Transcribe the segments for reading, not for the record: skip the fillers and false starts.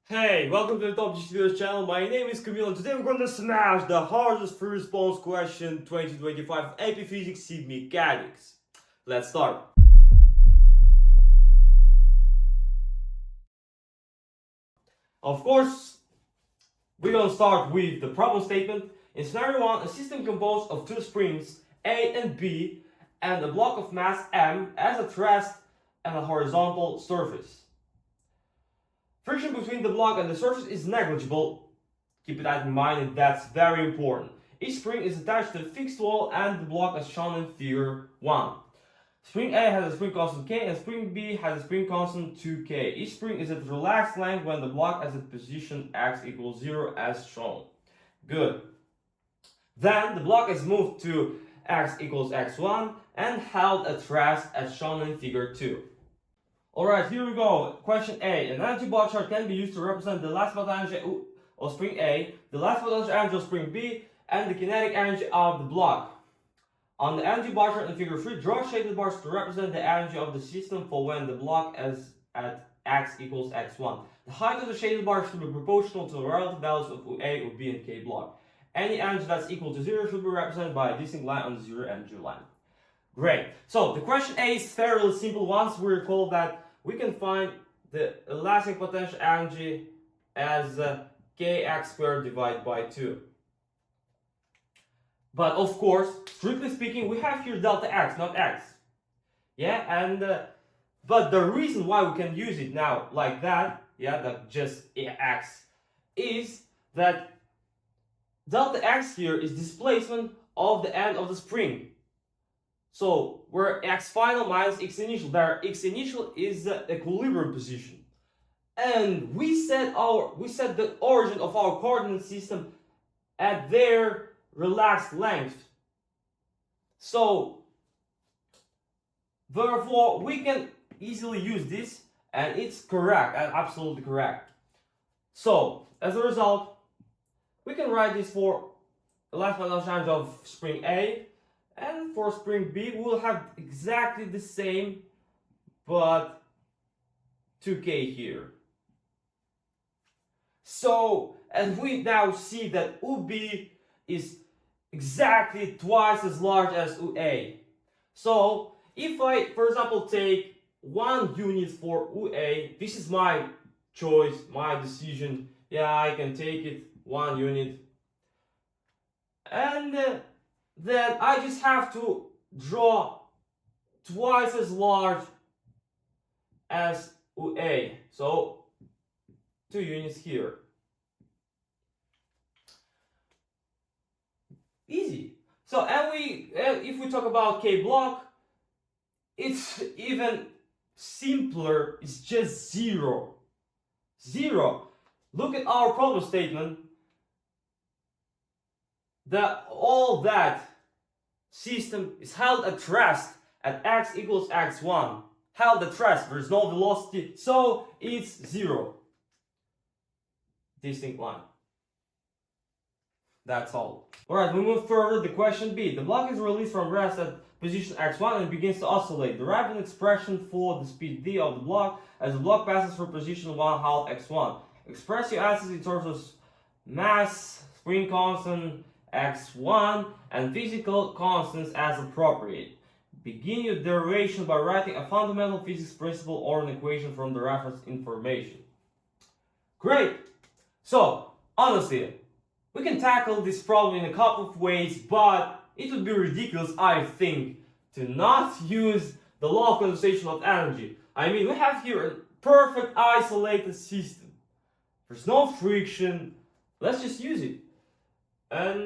Hey, welcome to the Top Studios channel. My name is Camille and today we're going to smash the hardest free response question 2025 of AP Physics C Mechanics. Let's start. Of course, we're going to start with the problem statement. In scenario 1, a system composed of two springs A and B and a block of mass M as at rest and a horizontal surface. Friction between the block and the surface is negligible. Keep that in mind, and that's very important. Each spring is attached to a fixed wall and the block as shown in figure 1. Spring A has a spring constant K and spring B has a spring constant 2K. Each spring is at relaxed length when the block is at position x equals 0 as shown. Good. Then the block is moved to x equals x1 and held at rest as shown in figure 2. Alright, here we go. Question A. An energy bar chart can be used to represent the last potential of spring A, the last potential energy of spring B, and the kinetic energy of the block. On the energy bar chart in figure 3, draw shaded bars to represent the energy of the system for when the block is at x equals x1. The height of the shaded bar should be proportional to the relative values of A, B, and K block. Any energy that's equal to 0 should be represented by a distinct line on the 0 energy line. Great. So the question A is fairly simple. Once we recall that we can find the elastic potential energy as kx squared divided by 2. But of course, strictly speaking, we have here delta x, not x. Yeah, and but the reason why we can use it now like that, yeah, that just x, is that delta x here is displacement of the end of the spring. So where x final minus x initial, there x initial is the equilibrium position, and we set the origin of our coordinate system at their relaxed length. So therefore we can easily use this, and it's correct, and absolutely correct. So as a result, we can write this for the last potential energy of spring A. And for spring B, we'll have exactly the same, but 2K here. So, and we now see that UB is exactly twice as large as UA. So, if I, for example, take 1 unit for UA, this is my choice, my decision. Yeah, I can take it 1 unit. And then I just have to draw twice as large as UA. So 2 units here. Easy. So if we talk about K block, it's even simpler. It's just 0. 0. Look at our problem statement. All that system is held at rest at x equals x1. Held at rest, there is no velocity, so it's 0. Distinct line. That's all. Alright, we move further to question B. The block is released from rest at position x1 and begins to oscillate. Derive an expression for the speed d of the block as the block passes through position 1/2 x1. Express your answers in terms of mass, spring constant, x1, and physical constants as appropriate. Begin your derivation by writing a fundamental physics principle or an equation from the reference information. Great! So, honestly, we can tackle this problem in a couple of ways, but it would be ridiculous, I think, to not use the law of conservation of energy. I mean, we have here a perfect isolated system. There's no friction. Let's just use it. And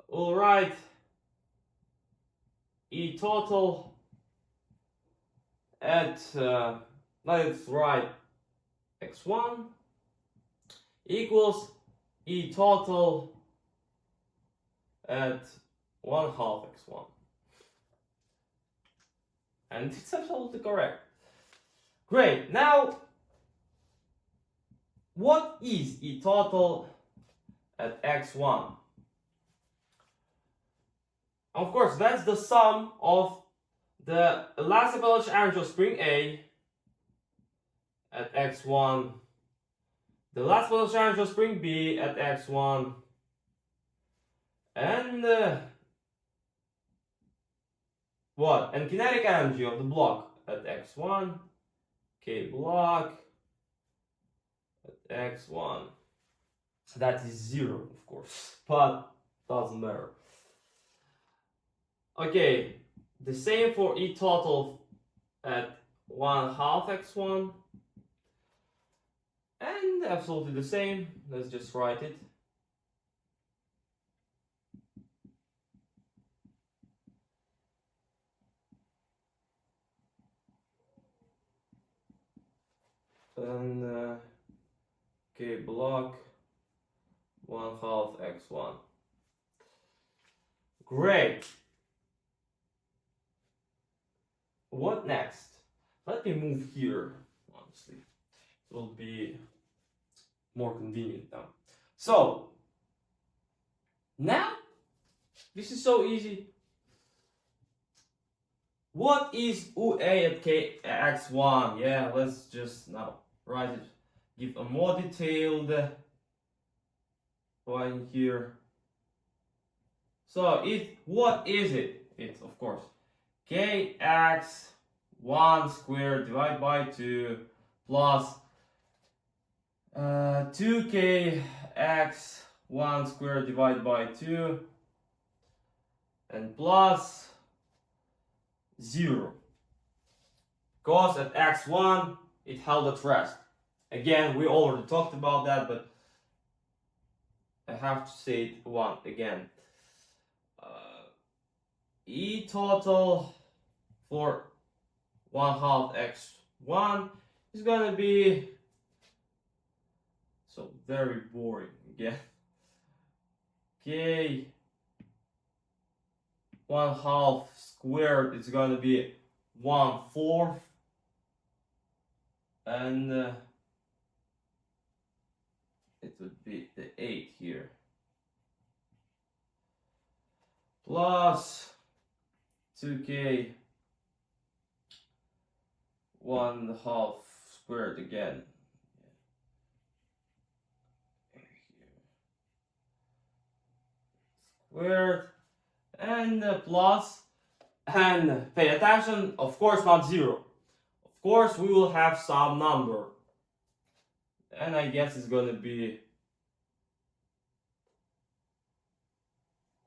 we'll write E total at, let's write x1 equals E total at 1/2 x1. And it's absolutely correct. Great. Now, what is E total at x1? Of course, that's the sum of the elastic potential energy of spring A at x1 the last potential spring B at x1, and what? And kinetic energy of the block at x1, K block at x1. That is 0, of course, but doesn't matter. Okay, the same for E total at 1/2 x1, and absolutely the same. Let's just write it. And K block 1/2 x1. Great. What next? Let me move here, honestly. It will be more convenient now. So, now, this is so easy. What is UA at kx1? Yeah, let's just now write it. Give a more detailed line here. So, what is it? It's, of course, kx1 squared divided by 2 plus 2kx1 squared divided by 2 and plus 0. Because at x1 it held at rest. Again, we already talked about that, but I have to say it once again. E total for 1/2 x1 is gonna be so very boring again. K 1/2 squared is gonna be 1/4, and it would be the 8 here, plus 2k 1/2 squared again. Squared and plus, and pay attention, of course not 0. Of course we will have some number, and I guess it's gonna be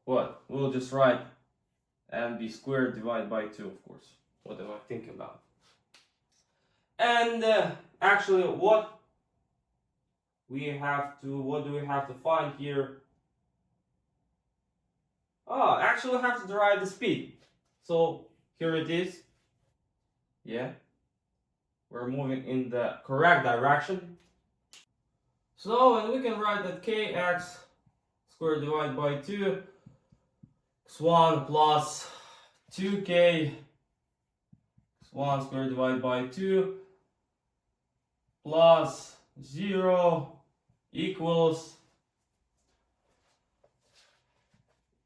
what? We'll just write mb squared divided by 2, of course. What am I thinking about? And actually, what do we have to find here? Oh, actually, we have to derive the speed. So here it is. Yeah, we're moving in the correct direction. So, and we can write that kx squared divided by 2 x1 plus 2k x1 squared divided by 2 plus 0 equals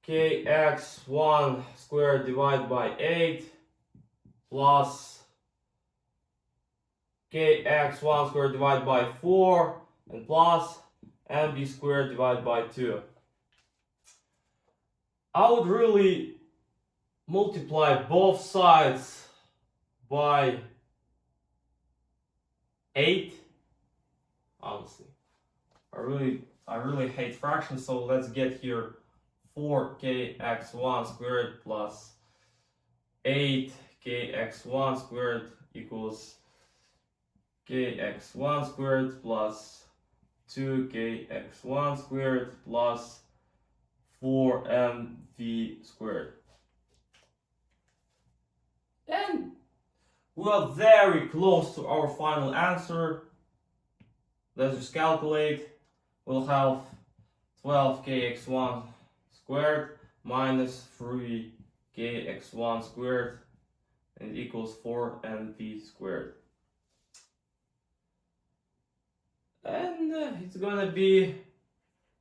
kx1 squared divided by 8 plus kx1 squared divided by 4 and plus mb squared divided by 2. I would really multiply both sides by 8. Honestly, I really hate fractions, so let's get here 4kx1 squared plus 8kx1 squared equals kx1 squared plus 2kx1 squared plus 4mv squared. And we are very close to our final answer. Let's just calculate. We'll have 12kx1 squared minus 3kx1 squared, and it equals 4mv squared. And it's gonna be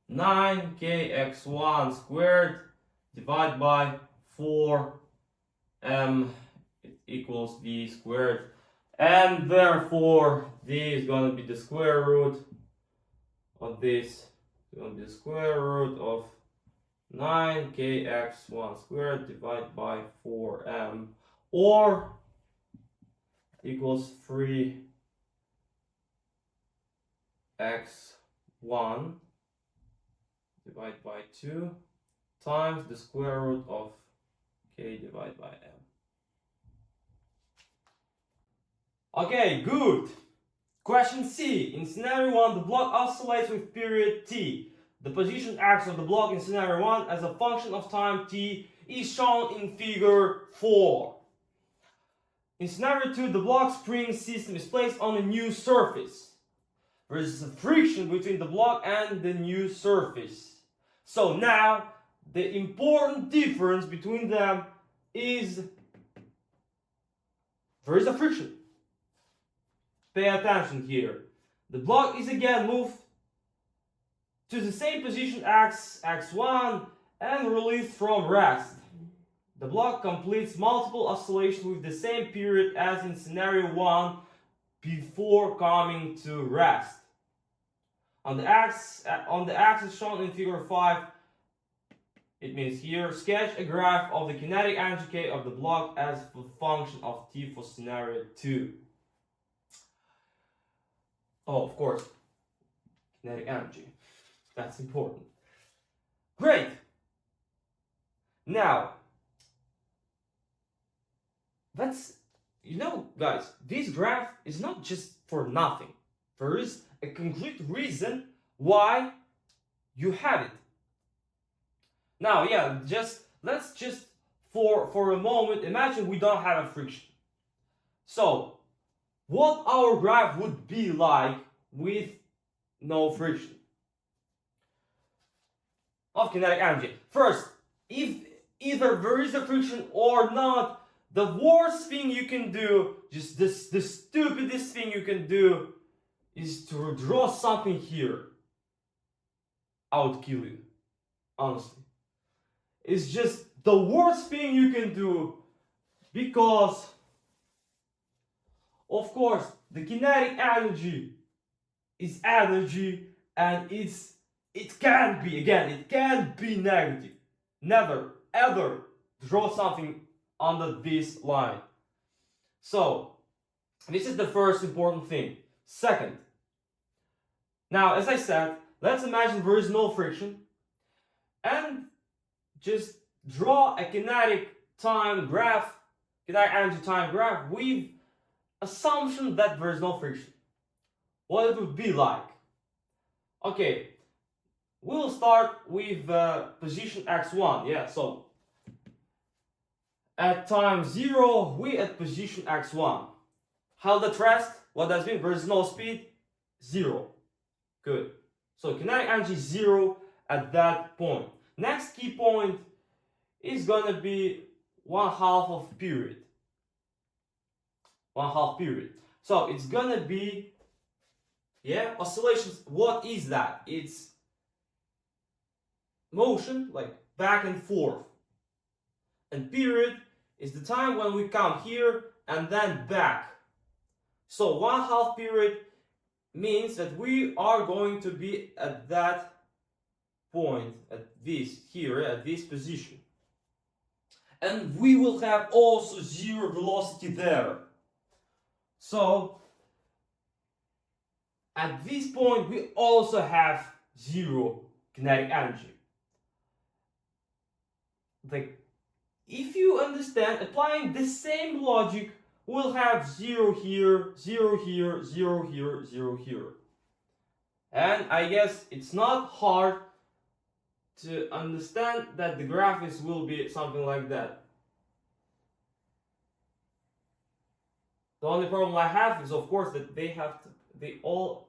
9kx1 squared divided by 4m, it equals v squared, and therefore v is gonna be the square root of this is going to be the square root of 9kx1 squared divided by 4m, or equals 3x1 divided by 2 times the square root of k divided by m. Okay, good. Question C. In scenario 1, the block oscillates with period t. The position x of the block in scenario 1 as a function of time t is shown in figure 4. In scenario 2, the block spring system is placed on a new surface. There is a friction between the block and the new surface. So now, the important difference between them is there is a friction. Pay attention here. The block is again moved to the same position x1 and released from rest. The block completes multiple oscillations with the same period as in scenario 1 before coming to rest. On the axis shown in figure 5, it means here, sketch a graph of the kinetic energy K of the block as a function of t for scenario 2. Oh, of course, kinetic energy. That's important. Great! Now, guys, this graph is not just for nothing. There is a concrete reason why you have it. Now, yeah, let's just for a moment imagine we don't have a friction. So, what our graph would be like with no friction of kinetic energy. First, if either there is a friction or not, the worst thing you can do, just the stupidest thing you can do, is to draw something here. I would kill you, honestly. It's just the worst thing you can do, because of course the kinetic energy is energy, and it can be negative. Never ever draw something under this line. So this is the first important thing. Second, now as I said, let's imagine there is no friction and just draw a kinetic energy time graph with assumption that there is no friction. What it would be like? Okay, we'll start with position x1. Yeah, so at time 0, we at position x1. Held at rest. What does it mean? There is no speed. 0. Good. So kinetic energy 0 at that point. Next key point is gonna be 1/2 of period. 1/2 period. So it's gonna be, yeah, oscillations. What is that? It's motion, like back and forth. And period is the time when we come here and then back. So 1/2 period means that we are going to be at that point, at this position. And we will have also 0 velocity there. So at this point we also have 0 kinetic energy. Like, if you understand, applying the same logic, we'll have 0 here, 0 here, 0 here, 0 here. And I guess it's not hard to understand that the graph will be something like that. The only problem I have is, of course, that they all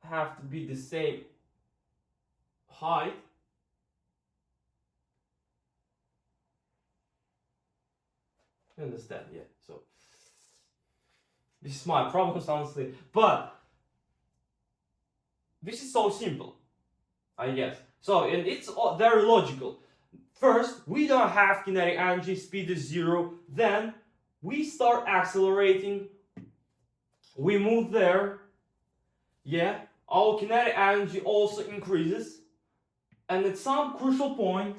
have to be the same height. You understand? Yeah. So this is my problem, honestly, but this is so simple, I guess. So, and it's very logical. First, we don't have kinetic energy, speed is 0. Then we start accelerating. We move there. Yeah. our kinetic energy also increases, and at some crucial point,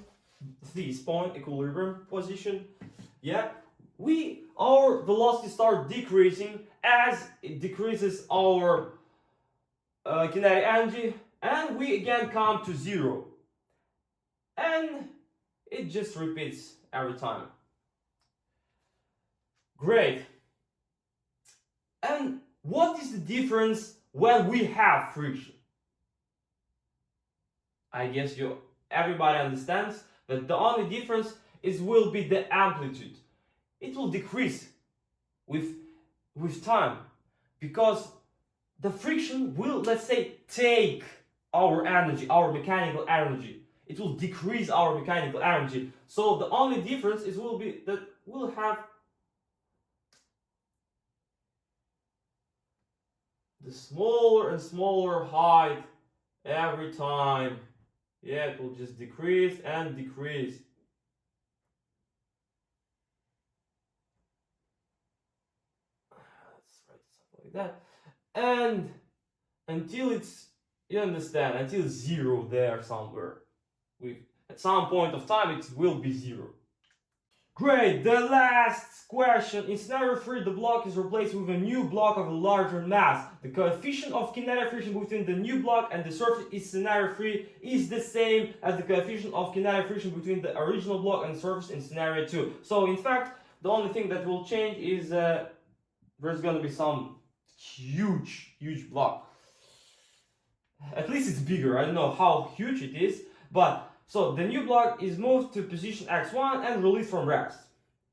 this point, equilibrium position, yeah, our velocity starts decreasing as it decreases our kinetic energy, and we again come to zero, and it just repeats every time. Great. And what is the difference when we have friction? I guess everybody understands that the only difference will be the amplitude. It will decrease with time, because the friction will, let's say, take our energy, our mechanical energy. It will decrease our mechanical energy. So the only difference will be that we'll have the smaller and smaller height every time. Yeah, it will just decrease and decrease. Let's write something like that. And until you understand, until zero there somewhere. At some point of time, it will be zero. Great, the last question. In scenario 3, the block is replaced with a new block of a larger mass. The coefficient of kinetic friction between the new block and the surface in scenario 3 is the same as the coefficient of kinetic friction between the original block and the surface in scenario 2. So in fact, the only thing that will change is there's going to be some huge block. At least it's bigger. I don't know how huge it is, but so the new block is moved to position x1 and released from rest.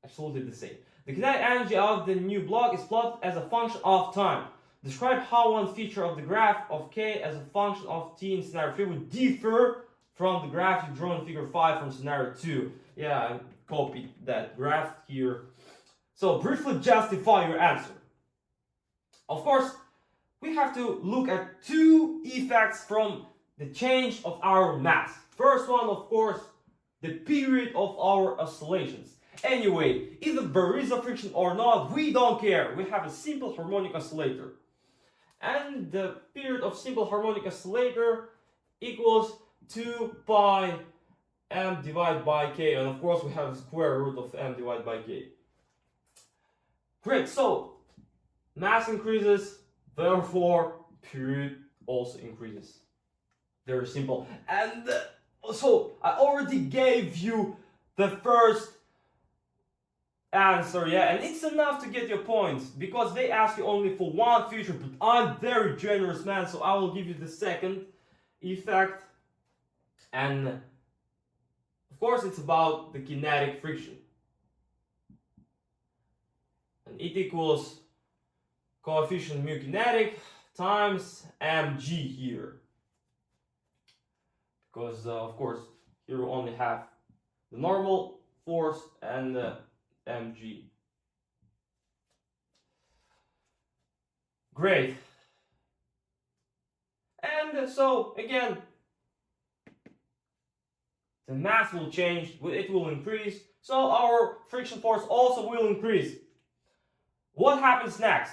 Absolutely the same. The kinetic energy of the new block is plotted as a function of time. Describe how one feature of the graph of k as a function of t in scenario 3 would differ from the graph you draw in figure 5 from scenario 2. Yeah, I copied that graph here. So briefly justify your answer. Of course, we have to look at two effects from the change of our mass. First one, of course, the period of our oscillations. Anyway, either there is a friction or not, we don't care. We have a simple harmonic oscillator. And the period of simple harmonic oscillator equals 2 pi m divided by k. And of course, we have the square root of m divided by k. Great, so mass increases, therefore period also increases. Very simple. And so I already gave you the first answer, yeah, and it's enough to get your points because they ask you only for one feature, but I'm very generous, man, so I will give you the second effect. And of course it's about the kinetic friction, and it equals coefficient mu kinetic times mg here, because of course here we only have the normal force and mg. Great. And so again, the mass will change, it will increase, so our friction force also will increase. What happens next?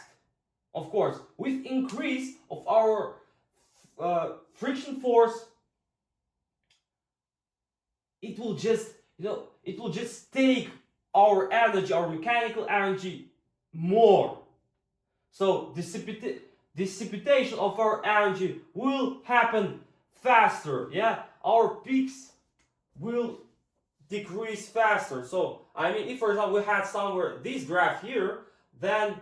Of course, with increase of our friction force, it will just, it will just take our energy, our mechanical energy more. So dissipation of our energy will happen faster. Yeah, our peaks will decrease faster. So I mean, if for example we had somewhere this graph here, then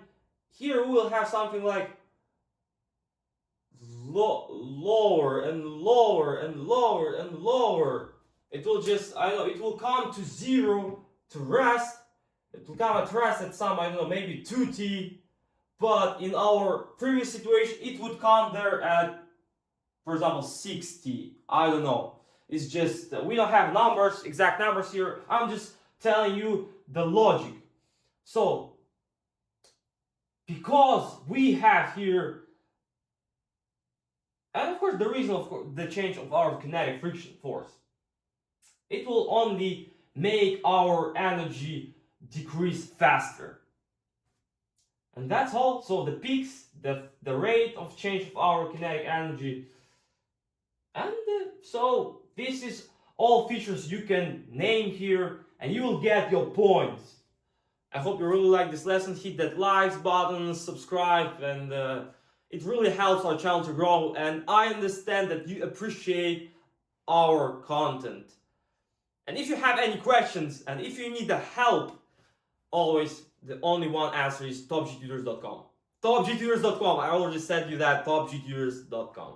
here we will have something like lower and lower and lower and lower. It will just, I don't know, it will come to zero to rest. It will come at rest at some, I don't know, maybe 2t. But in our previous situation, it would come there at, for example, 6t. I don't know. It's just, we don't have numbers, exact numbers here. I'm just telling you the logic. So, because we have here, and of course the reason of course, the change of our kinetic friction force, it will only make our energy decrease faster. And that's all. So the peaks, the rate of change of our kinetic energy, and so this is all features you can name here, and you will get your points. I hope you really like this lesson. Hit that likes button, subscribe, and it really helps our channel to grow. And I understand that you appreciate our content. And if you have any questions and if you need the help, always the only one answer is topgtutors.com. Topgtutors.com. I already said you that. Topgtutors.com.